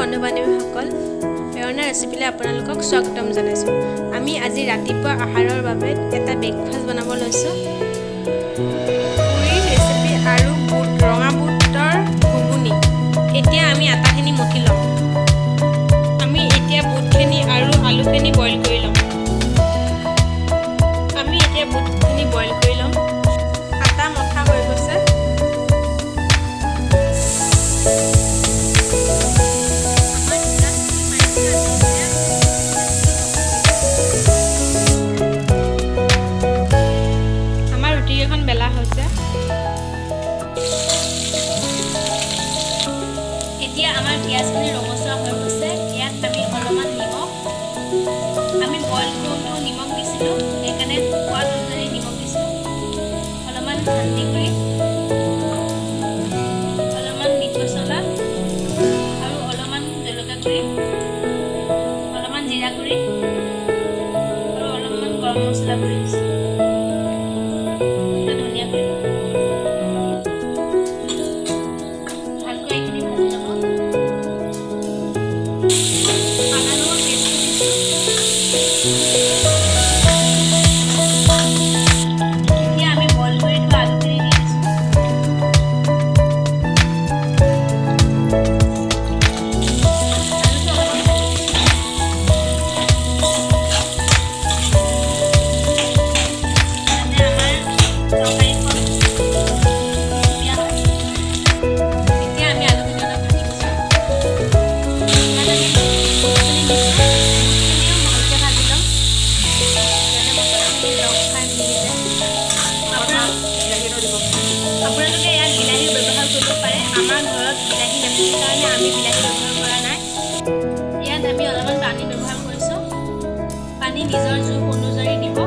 বন্ধু বান্ধৱীসকল, প্ৰেৰণা ৰেচিপিলৈ আপোনালোকক স্বাগতম জনাইছোঁ। আমি আজি ৰাতিপুৱা আহাৰৰ বাবে এটা ব্ৰেকফাষ্ট বনাব লৈছোঁ। পুৰি ৰেচিপি আৰু ৰঙা বুটৰ ঘুগুনি। এতিয়া আমি আটাখিনি মঠি ল'ম। আমি এতিয়া বুটখিনি আৰু আলুখিনি বইল কৰি ল'ম। আটা মঠা হৈ গৈছে। আমাৰ ৰুটিকেইখন বেলা হৈছে। এতিয়া আমাৰ পিঁয়াজখিনি ৰঙচুৱা হৈ গৈছে। ইয়াত আমি অলপমান নিমখ, আমি বইল কৰোঁতেও নিমখ দিছিলোঁ, সেইকাৰণে সোৱাদ অনুযায়ী নিমখ দিছোঁ। অলপমান হালধি গুড়ি, অলপমান মিট মছলা আৰু অলপমান জলকীয়া গুড়ি, অলপমান জিৰা গুড়ি আৰু অলপমান গৰম মছলা গুড়ি দিছোঁ। ধনিয়া গুড়ি ভালকৈ এইখিনি ভাজি ল'ব। আদা নহৰু পেষ্ট দিছোঁ। এতিয়া আমি বইল কৰি থোৱা আলুখিনি দি দিছোঁ। আলুটো অলপমান যাতে আমাৰ তৰকাৰীখন ধুনীয়া হয়। এতিয়া আমি আলুখিনি অলপ ভাজি দিছোঁ। ইয়াত আমি বুটখিনি দিছোঁ। বুটখিনিও ভালকৈ ভাজি ল'ম যাতে মছলাখিনি লগ খাই মিলি যায়। আপোনালোকে ইয়াত বিলাহীও ব্যৱহাৰ কৰিব পাৰে। আমাৰ ঘৰত বিলাহী নাথাকে কাৰণে আমি বিলাহী ব্যৱহাৰ কৰা নাই। ইয়াত আমি অলপমান পানী ব্যৱহাৰ কৰিছোঁ। পানী নিজৰ জোখ অনুযায়ী দিব।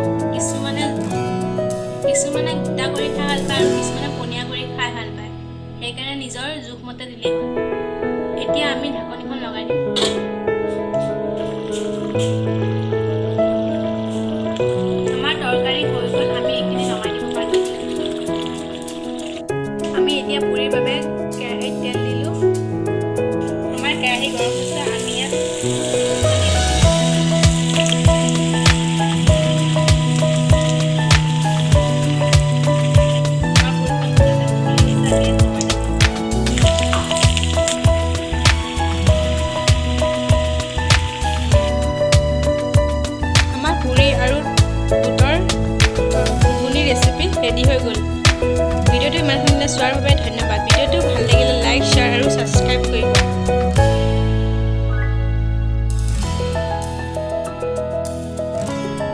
কিছুমানে গোটা কৰি খাই ভাল পায় আৰু কিছুমানে পনীয়া কৰি খাই ভাল পায়, সেইকাৰণে নিজৰ জোখমতে দিলেই হ'ল। এতিয়া আমি ঢাকনিখন লগাই দিম। আমাৰ তৰকাৰী হৈ গ'ল। আমি এইখিনি নমাই দিব পাৰিম। আমি এতিয়া পুৰিৰ বাবে কেৰাহীত তেল দিলোঁ। আমাৰ কেৰাহী গৰম হৈছে। আমি ইয়াত আমাৰ পুৰি আৰু বুটৰ ঘুগুনি ৰেচিপি ৰেডি হৈ গ'ল। ভিডিঅ'টো ইমানখিনিলৈ চোৱাৰ বাবে ধন্যবাদ। ভিডিঅ'টো ভাল